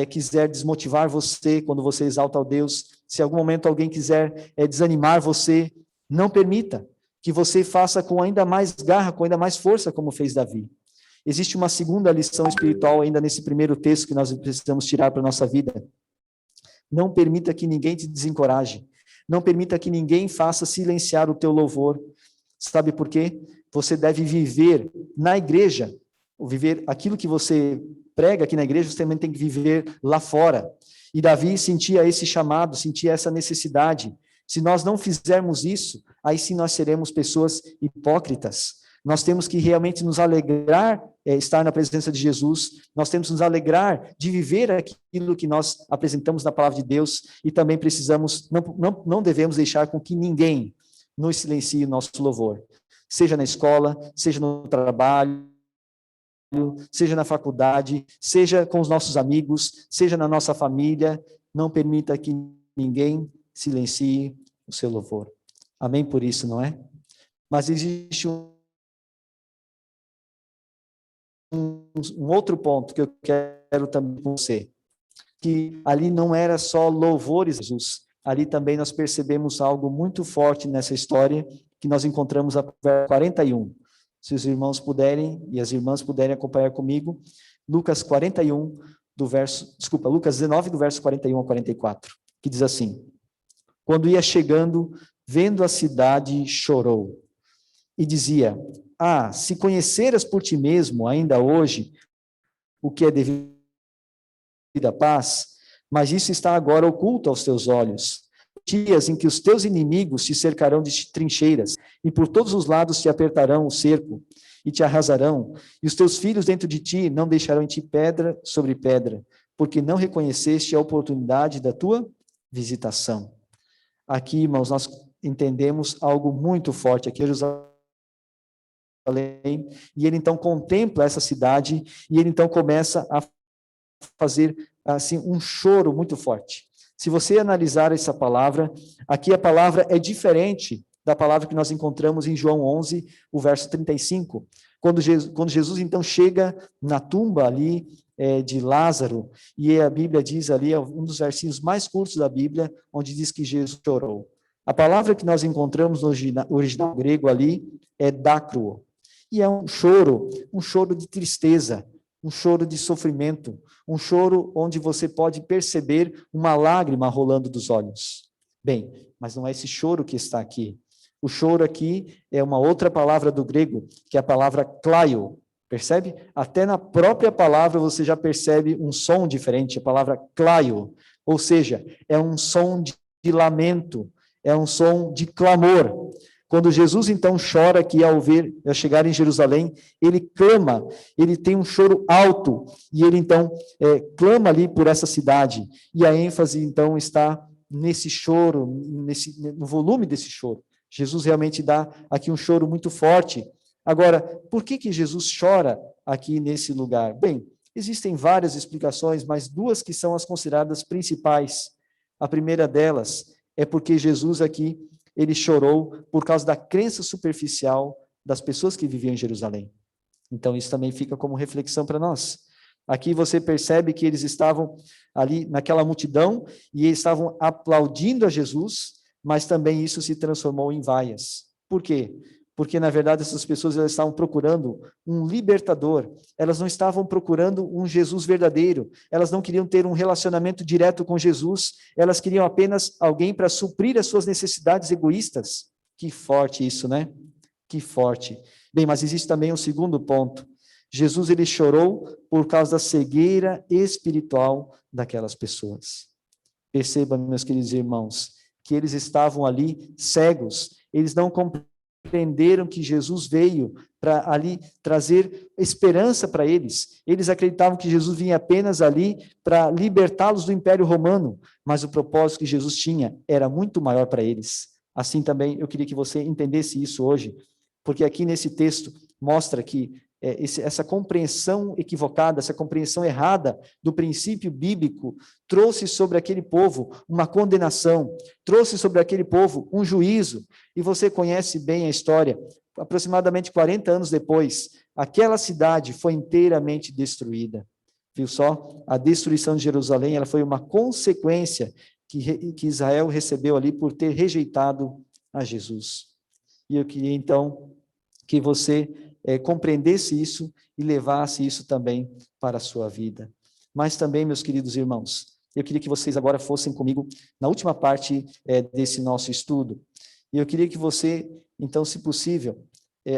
quiser desmotivar você quando você exalta ao Deus, se em algum momento alguém quiser desanimar você, não permita que você faça com ainda mais garra, com ainda mais força, como fez Davi. Existe uma segunda lição espiritual ainda nesse primeiro texto que nós precisamos tirar para a nossa vida. Não permita que ninguém te desencoraje. Não permita que ninguém faça silenciar o teu louvor. Sabe por quê? Você deve viver na igreja, viver aquilo que você prega aqui na igreja, você também tem que viver lá fora. E Davi sentia esse chamado, sentia essa necessidade. Se nós não fizermos isso, aí sim nós seremos pessoas hipócritas. Nós temos que realmente nos alegrar, estar na presença de Jesus, nós temos que nos alegrar de viver aquilo que nós apresentamos na palavra de Deus, e também precisamos, não devemos deixar com que ninguém nos silencie o nosso louvor, seja na escola, seja no trabalho, seja na faculdade, seja com os nossos amigos, seja na nossa família, não permita que ninguém silencie o seu louvor. Amém por isso, não é? Mas existe um outro ponto que eu quero também com você, que ali não era só louvores a Jesus, ali também nós percebemos algo muito forte nessa história, que nós encontramos a verso 41. Se os irmãos puderem, e as irmãs puderem acompanhar comigo, Lucas 19, do verso 41 ao 44, que diz assim: quando ia chegando, vendo a cidade, chorou, e dizia: se conheceras por ti mesmo, ainda hoje, o que é devido à paz, mas isso está agora oculto aos teus olhos. Dias em que os teus inimigos te cercarão de trincheiras, e por todos os lados te apertarão o cerco, e te arrasarão, e os teus filhos dentro de ti não deixarão em ti pedra sobre pedra, porque não reconheceste a oportunidade da tua visitação. Aqui, irmãos, nós entendemos algo muito forte aqui, Jerusalém, e ele então contempla essa cidade, e ele então começa a fazer assim um choro muito forte. Se você analisar essa palavra, aqui a palavra é diferente da palavra que nós encontramos em João 11, o verso 35, quando Jesus então chega na tumba ali de Lázaro, e a Bíblia diz ali, é um dos versinhos mais curtos da Bíblia, onde diz que Jesus chorou. A palavra que nós encontramos no original grego ali é dácruo, e é um choro de tristeza, um choro de sofrimento, um choro onde você pode perceber uma lágrima rolando dos olhos. Bem, mas não é esse choro que está aqui. O choro aqui é uma outra palavra do grego, que é a palavra klaio. Percebe? Até na própria palavra você já percebe um som diferente, a palavra klaio. Ou seja, é um som de lamento, é um som de clamor. Quando Jesus então chora aqui ao chegar em Jerusalém, ele clama, ele tem um choro alto, e ele então clama ali por essa cidade. E a ênfase então está nesse choro, no volume desse choro. Jesus realmente dá aqui um choro muito forte. Agora, por que Jesus chora aqui nesse lugar? Bem, existem várias explicações, mas duas que são as consideradas principais. A primeira delas é porque Jesus aqui, ele chorou por causa da crença superficial das pessoas que viviam em Jerusalém. Então, isso também fica como reflexão para nós. Aqui você percebe que eles estavam ali naquela multidão e eles estavam aplaudindo a Jesus, mas também isso se transformou em vaias. Por quê? Porque, na verdade, essas pessoas elas estavam procurando um libertador, elas não estavam procurando um Jesus verdadeiro, elas não queriam ter um relacionamento direto com Jesus, elas queriam apenas alguém para suprir as suas necessidades egoístas. Que forte isso, né? Que forte. Bem, mas existe também um segundo ponto. Jesus, ele chorou por causa da cegueira espiritual daquelas pessoas. Perceba, meus queridos irmãos, que eles estavam ali cegos, eles não compreenderam que Jesus veio para ali trazer esperança para eles. Eles acreditavam que Jesus vinha apenas ali para libertá-los do Império Romano, mas o propósito que Jesus tinha era muito maior para eles. Assim também eu queria que você entendesse isso hoje, porque aqui nesse texto mostra que essa compreensão equivocada, essa compreensão errada do princípio bíblico trouxe sobre aquele povo uma condenação, trouxe sobre aquele povo um juízo, e você conhece bem a história. Aproximadamente 40 anos depois, aquela cidade foi inteiramente destruída. Viu só? A destruição de Jerusalém, ela foi uma consequência que Israel recebeu ali por ter rejeitado a Jesus. E eu queria então que você compreendesse isso e levasse isso também para a sua vida. Mas também, meus queridos irmãos, eu queria que vocês agora fossem comigo na última parte desse nosso estudo. E eu queria que você, então, se possível,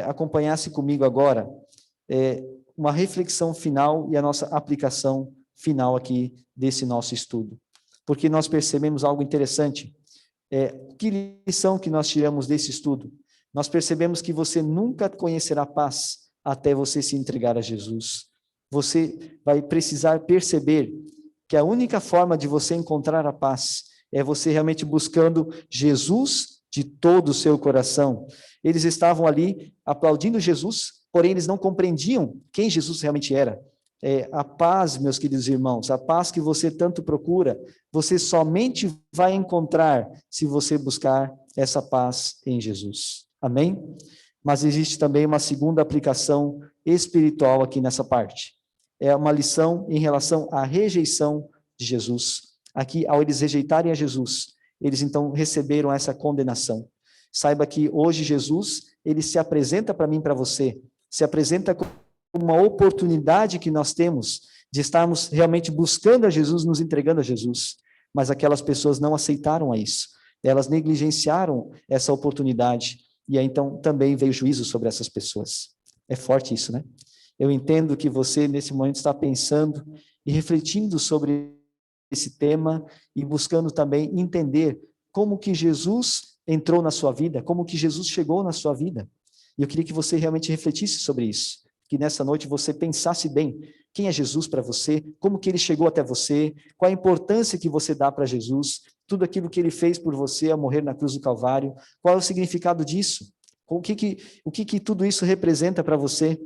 acompanhasse comigo agora uma reflexão final e a nossa aplicação final aqui desse nosso estudo. Porque nós percebemos algo interessante. Que lição que nós tiramos desse estudo? Nós percebemos que você nunca conhecerá paz até você se entregar a Jesus. Você vai precisar perceber que a única forma de você encontrar a paz é você realmente buscando Jesus de todo o seu coração. Eles estavam ali aplaudindo Jesus, porém eles não compreendiam quem Jesus realmente era. A paz, meus queridos irmãos, a paz que você tanto procura, você somente vai encontrar se você buscar essa paz em Jesus. Amém? Mas existe também uma segunda aplicação espiritual aqui nessa parte. É uma lição em relação à rejeição de Jesus. Aqui, ao eles rejeitarem a Jesus, eles então receberam essa condenação. Saiba que hoje Jesus, ele se apresenta para mim e para você, se apresenta como uma oportunidade que nós temos de estarmos realmente buscando a Jesus, nos entregando a Jesus. Mas aquelas pessoas não aceitaram a isso. Elas negligenciaram essa oportunidade. E aí, então, também veio juízo sobre essas pessoas. É forte isso, né? Eu entendo que você, nesse momento, está pensando e refletindo sobre esse tema e buscando também entender como que Jesus entrou na sua vida, como que Jesus chegou na sua vida. E eu queria que você realmente refletisse sobre isso, que nessa noite você pensasse bem quem é Jesus para você, como que ele chegou até você, qual a importância que você dá para Jesus, tudo aquilo que ele fez por você ao morrer na cruz do Calvário, qual é o significado disso? O que tudo isso representa para você?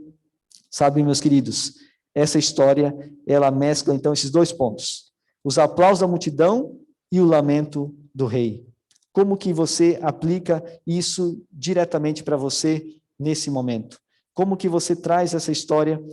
Sabe, meus queridos, essa história, ela mescla então esses dois pontos, os aplausos da multidão e o lamento do rei. Como que você aplica isso diretamente para você nesse momento? Como que você traz essa história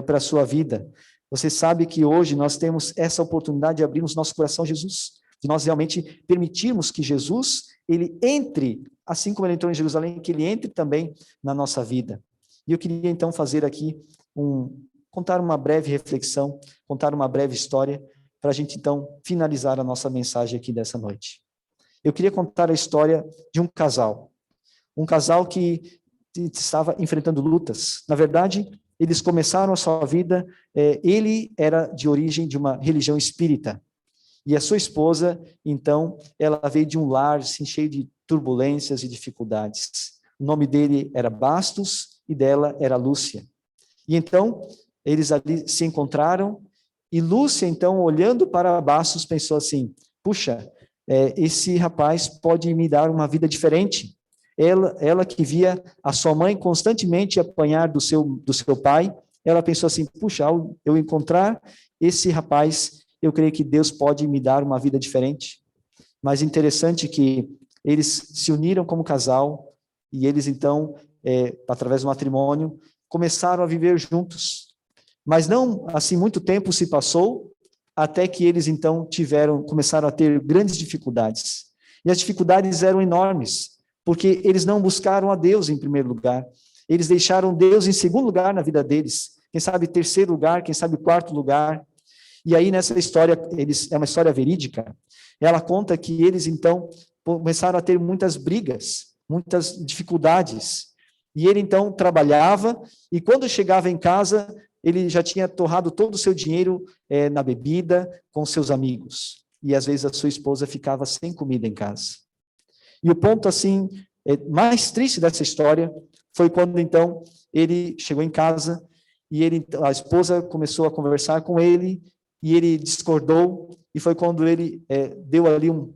para a sua vida? Você sabe que hoje nós temos essa oportunidade de abrirmos nosso coração a Jesus, de nós realmente permitirmos que Jesus, ele entre, assim como ele entrou em Jerusalém, que ele entre também na nossa vida. E eu queria então fazer aqui contar uma breve reflexão, contar uma breve história, para a gente então finalizar a nossa mensagem aqui dessa noite. Eu queria contar a história de um casal que estava enfrentando lutas. Na verdade, eles começaram a sua vida, ele era de origem de uma religião espírita, e a sua esposa, então, ela veio de um lar assim, cheio de turbulências e dificuldades. O nome dele era Bastos e dela era Lúcia. E então, eles ali se encontraram, e Lúcia, então, olhando para Bastos, pensou assim, puxa, esse rapaz pode me dar uma vida diferente. Ela que via a sua mãe constantemente apanhar do seu pai, ela pensou assim, puxa, ao eu encontrar esse rapaz, eu creio que Deus pode me dar uma vida diferente. Mas interessante que eles se uniram como casal, e eles então, através do matrimônio, começaram a viver juntos. Mas não, assim, muito tempo se passou, até que eles então começaram a ter grandes dificuldades. E as dificuldades eram enormes, porque eles não buscaram a Deus em primeiro lugar. Eles deixaram Deus em segundo lugar na vida deles. Quem sabe terceiro lugar, quem sabe quarto lugar. E aí nessa história, é uma história verídica, ela conta que eles então começaram a ter muitas brigas, muitas dificuldades. E ele então trabalhava, e quando chegava em casa, ele já tinha torrado todo o seu dinheiro na bebida com seus amigos. E às vezes a sua esposa ficava sem comida em casa. E o ponto assim mais triste dessa história foi quando então ele chegou em casa e a esposa começou a conversar com ele e ele discordou, e foi quando ele deu ali um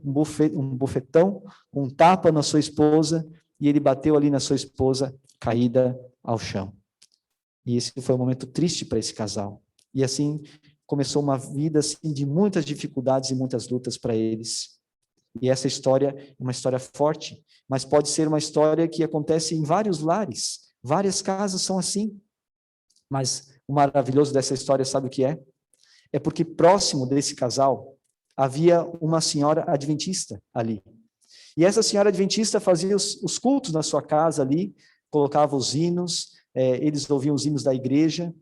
bofetão, um tapa na sua esposa, e ele bateu ali na sua esposa caída ao chão. E esse foi um momento triste para esse casal. E assim começou uma vida assim, de muitas dificuldades e muitas lutas para eles. E essa história é uma história forte, mas pode ser uma história que acontece em vários lares. Várias casas são assim. Mas o maravilhoso dessa história, sabe o que é? É porque próximo desse casal havia uma senhora adventista ali. E essa senhora adventista fazia os cultos na sua casa ali, colocava os hinos, eles ouviam os hinos da igreja,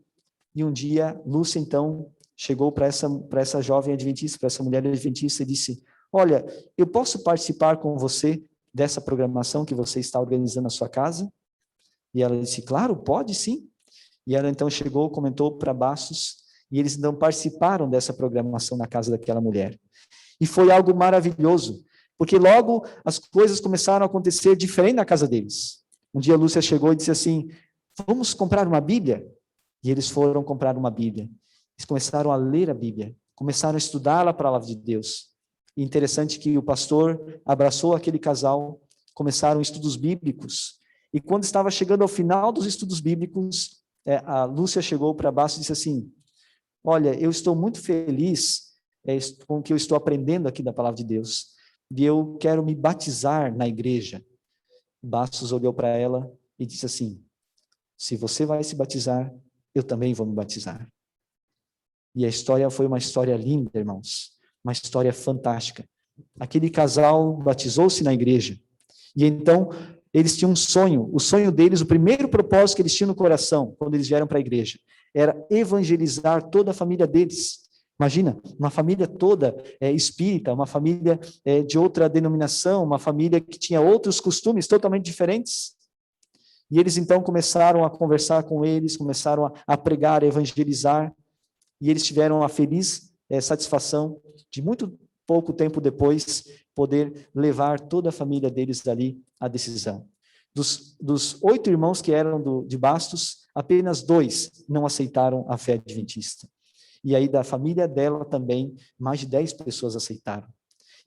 e um dia Lúcia então chegou para essa jovem adventista, para essa mulher adventista, e disse, olha, eu posso participar com você dessa programação que você está organizando na sua casa? E ela disse, claro, pode sim. E ela então chegou, comentou para Bastos, e eles então participaram dessa programação na casa daquela mulher. E foi algo maravilhoso, porque logo as coisas começaram a acontecer diferente na casa deles. Um dia a Lúcia chegou e disse assim, vamos comprar uma Bíblia? E eles foram comprar uma Bíblia. Eles começaram a ler a Bíblia, começaram a estudar a palavra de Deus. E interessante que o pastor abraçou aquele casal, começaram estudos bíblicos. E quando estava chegando ao final dos estudos bíblicos, a Lúcia chegou para baixo e disse assim, olha, eu estou muito feliz com o que eu estou aprendendo aqui da palavra de Deus, e eu quero me batizar na igreja. Bastos olhou para ela e disse assim, se você vai se batizar, eu também vou me batizar. E a história foi uma história linda, irmãos, uma história fantástica. Aquele casal batizou-se na igreja, e então eles tinham um sonho, o sonho deles, o primeiro propósito que eles tinham no coração, quando eles vieram para a igreja, era evangelizar toda a família deles. Imagina, uma família toda espírita, uma família de outra denominação, uma família que tinha outros costumes totalmente diferentes. E eles então começaram a conversar com eles, começaram a pregar, a evangelizar, e eles tiveram a feliz satisfação de muito pouco tempo depois poder levar toda a família deles dali à decisão. Dos 8 irmãos que eram de Bastos, apenas 2 não aceitaram a fé adventista. E aí da família dela também, mais de 10 pessoas aceitaram.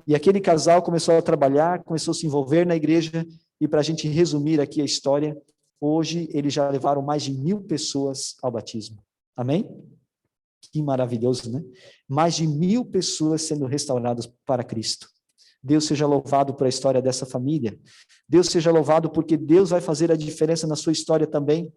E aquele casal começou a trabalhar, começou a se envolver na igreja, e para a gente resumir aqui a história, hoje eles já levaram mais de 1.000 pessoas ao batismo. Amém? Que maravilhoso, né? Mais de 1.000 pessoas sendo restauradas para Cristo. Deus seja louvado por a história dessa família. Deus seja louvado porque Deus vai fazer a diferença na sua história também.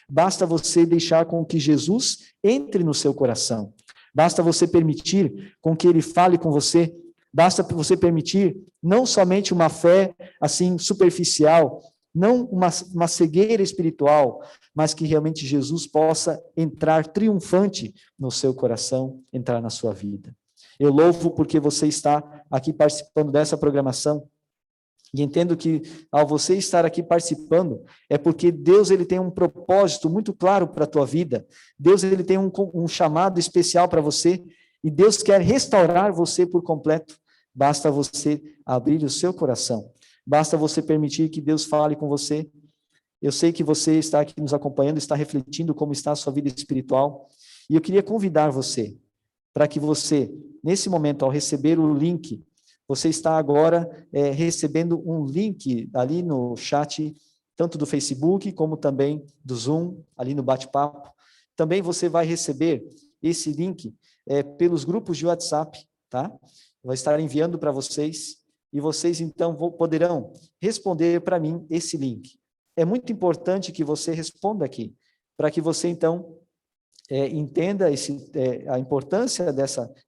Basta você deixar com que Jesus entre no seu coração. Basta você permitir com que ele fale com você. Basta você permitir não somente uma fé assim superficial, não uma cegueira espiritual, mas que realmente Jesus possa entrar triunfante no seu coração, entrar na sua vida. Eu louvo porque você está aqui participando dessa programação. E entendo que, ao você estar aqui participando, é porque Deus ele tem um propósito muito claro para a tua vida. Deus ele tem um chamado especial para você, e Deus quer restaurar você por completo. Basta você abrir o seu coração. Basta você permitir que Deus fale com você. Eu sei que você está aqui nos acompanhando, está refletindo como está a sua vida espiritual. E eu queria convidar você, para que você, nesse momento, ao receber o link, você está agora recebendo um link ali no chat, tanto do Facebook como também do Zoom, ali no bate-papo. Também você vai receber esse link pelos grupos de WhatsApp, tá? Vai estar enviando para vocês, e vocês então poderão responder para mim esse link. É muito importante que você responda aqui, para que você então entenda a importância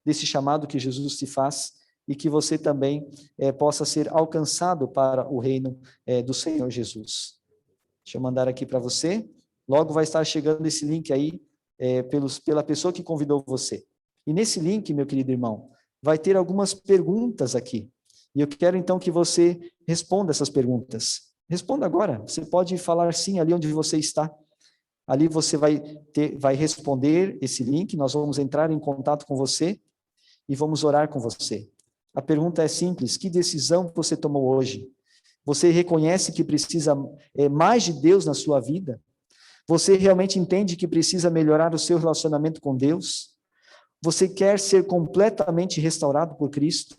desse chamado que Jesus te faz, e que você também possa ser alcançado para o reino do Senhor Jesus. Deixa eu mandar aqui para você. Logo vai estar chegando esse link aí pela pessoa que convidou você. E nesse link, meu querido irmão, vai ter algumas perguntas aqui. E eu quero então que você responda essas perguntas. Responda agora. Você pode falar sim ali onde você está. Ali você vai responder esse link, nós vamos entrar em contato com você e vamos orar com você. A pergunta é simples: que decisão você tomou hoje? Você reconhece que precisa mais de Deus na sua vida? Você realmente entende que precisa melhorar o seu relacionamento com Deus? Você quer ser completamente restaurado por Cristo?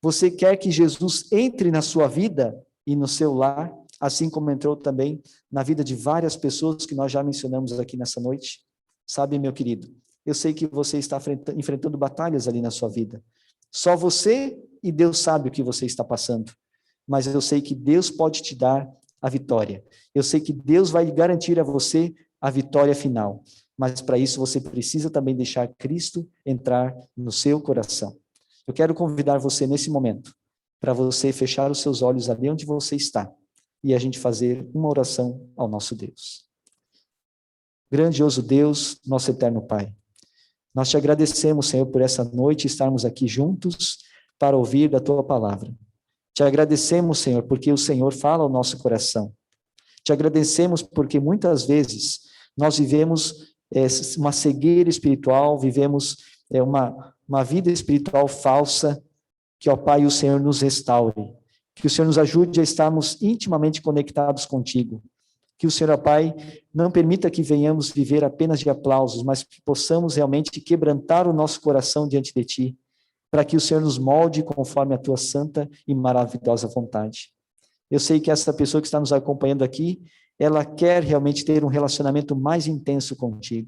Você quer que Jesus entre na sua vida e no seu lar, assim como entrou também na vida de várias pessoas que nós já mencionamos aqui nessa noite? Sabe, meu querido, eu sei que você está enfrentando batalhas ali na sua vida. Só você e Deus sabe o que você está passando, mas eu sei que Deus pode te dar a vitória. Eu sei que Deus vai garantir a você a vitória final, mas para isso você precisa também deixar Cristo entrar no seu coração. Eu quero convidar você nesse momento para você fechar os seus olhos ali onde você está e a gente fazer uma oração ao nosso Deus. Grandioso Deus, nosso eterno Pai, nós te agradecemos, Senhor, por essa noite estarmos aqui juntos para ouvir da Tua palavra. Te agradecemos, Senhor, porque o Senhor fala ao nosso coração. Te agradecemos porque muitas vezes nós vivemos uma cegueira espiritual, vivemos uma vida espiritual falsa, que, ó Pai, o Senhor nos restaure, que o Senhor nos ajude a estarmos intimamente conectados contigo. Que o Senhor, ó Pai, não permita que venhamos viver apenas de aplausos, mas que possamos realmente quebrantar o nosso coração diante de Ti, para que o Senhor nos molde conforme a Tua santa e maravilhosa vontade. Eu sei que essa pessoa que está nos acompanhando aqui, ela quer realmente ter um relacionamento mais intenso contigo.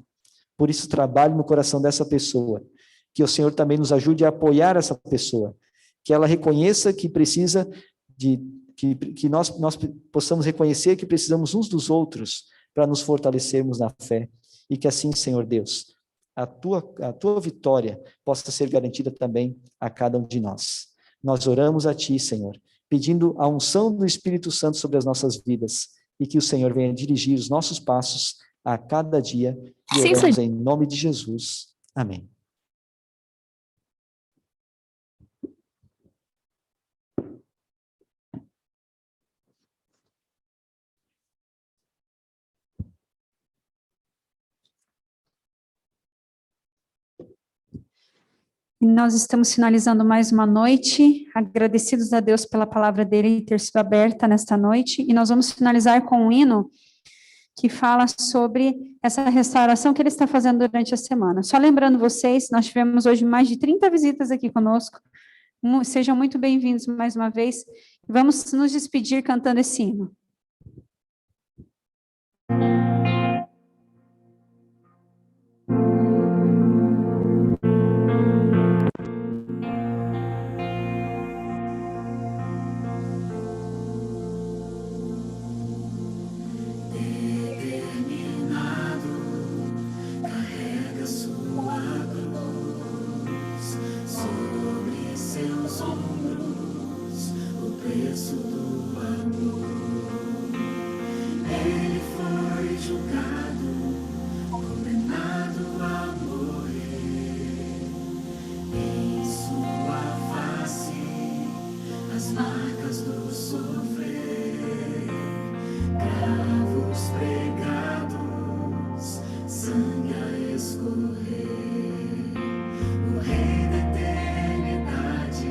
Por isso, trabalhe no coração dessa pessoa. Que o Senhor também nos ajude a apoiar essa pessoa. Que ela reconheça que precisa que nós possamos reconhecer que precisamos uns dos outros para nos fortalecermos na fé, e que assim, Senhor Deus, a tua vitória possa ser garantida também a cada um de nós. Nós oramos a Ti, Senhor, pedindo a unção do Espírito Santo sobre as nossas vidas, e que o Senhor venha dirigir os nossos passos a cada dia, e oramos em nome de Jesus. Amém. E nós estamos finalizando mais uma noite, agradecidos a Deus pela palavra dele ter sido aberta nesta noite, e nós vamos finalizar com um hino que fala sobre essa restauração que ele está fazendo durante a semana. Só lembrando vocês, nós tivemos hoje mais de 30 visitas aqui conosco, sejam muito bem-vindos mais uma vez, vamos nos despedir cantando esse hino. seus ombros o preço do amor. Ele foi julgado, condenado a morrer. Em sua face as marcas do sofrer, cravos pregados, sangue a escorrer. O Rei da eternidade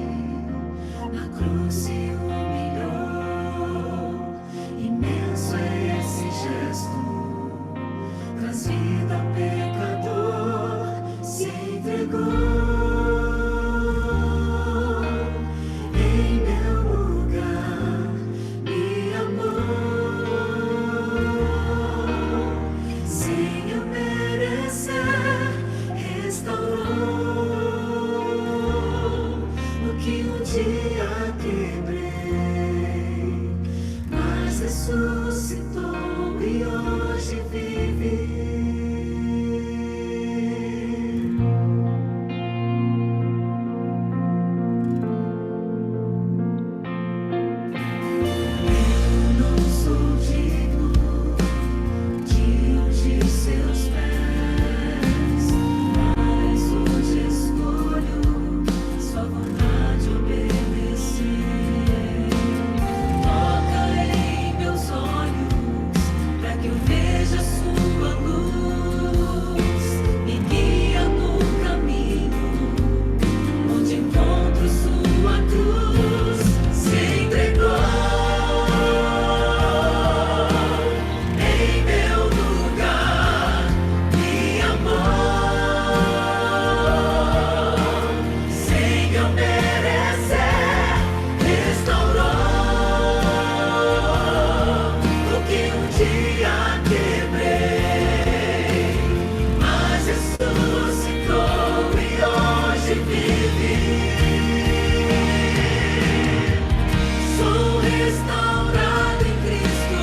na cruz se humilhou. Imenso é esse gesto, traz vida ao pecador, se entregou. Em meu lugar me amou, sem eu merecer, restaurou o que um dia quebrei, mas ressuscitou e hoje vive. Não sou digno de ungir seus pés, mas hoje escolho sua vontade obedecer. Toca em meus olhos, para que eu veja sua luz, me guia no caminho onde encontro sua cruz. Se entregou em meu lugar, me amou, sem eu merecer, restaurou o que um dia quebrei, mas ressuscitou e hoje vive. Sou restaurado em Cristo,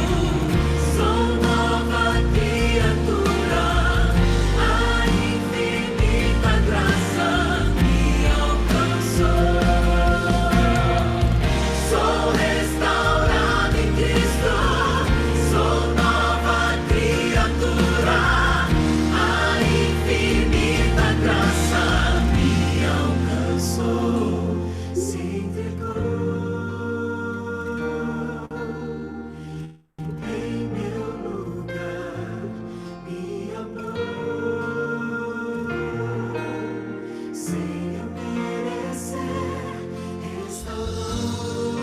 sou nova criatura, a infinita graça me alcançou. Sou restaurado em Cristo, sou nova criatura, a infinita graça me alcançou. Se entregou em meu lugar, me amou, sem eu merecer, restaurou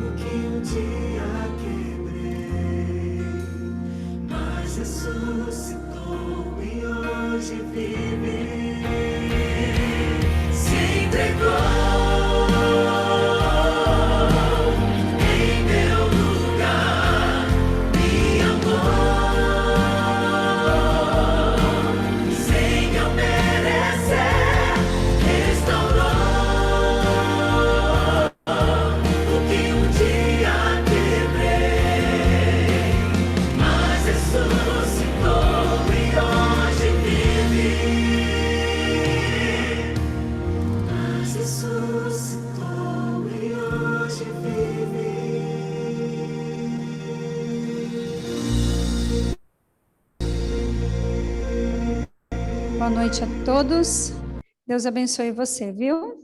o que um dia quebrei, mas ressuscitou e hoje vive. Se entregou em meu lugar, me amou, sem eu merecer, restaurou o que um dia quebrei, mas ressuscitou e hoje vive. Mas ressuscitou e hoje vive. Boa noite a todos. Deus abençoe você, viu?